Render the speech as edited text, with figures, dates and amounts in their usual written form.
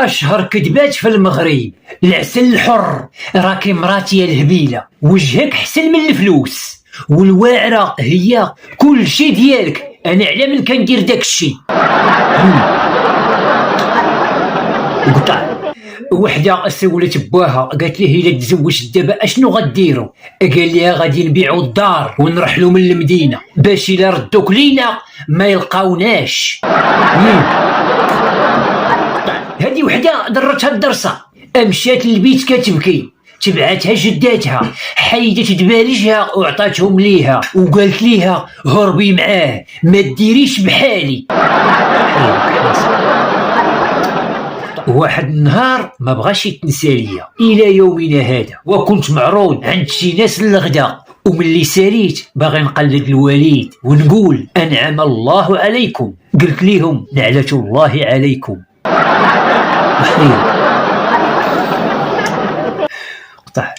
أشهر كذبات في المغرب: العسل الحر، راكي مراتي الهبيلة، وجهك حسن من الفلوس، والواعرة هي كل شي ديالك، أنا على من كندير داك الشي. قطع. وحدة سولت باها قالت ليه إلا تزوجت دابا أشنو غديرو؟ قال ليها غادي نبيعو الدار ونرحلو من المدينة باش إلا ردوك لينا ما يلقاوناش. هذه وحدة ضرتها الدرسة، مشات للبيت كتبكي، تبعتها جداتها، حيدت دبالجها وعطاتهم ليها وقالت ليها هربي معاه ما ديريش بحالي. واحد النهار ما بغاش يتنسى ليا الى يومنا هذا، وكنت معروض عند شي ناس للغدا، وملي ساليت باغي نقلد الوالد ونقول انعم الله عليكم، قلت ليهم نعلة الله عليكم. قطع.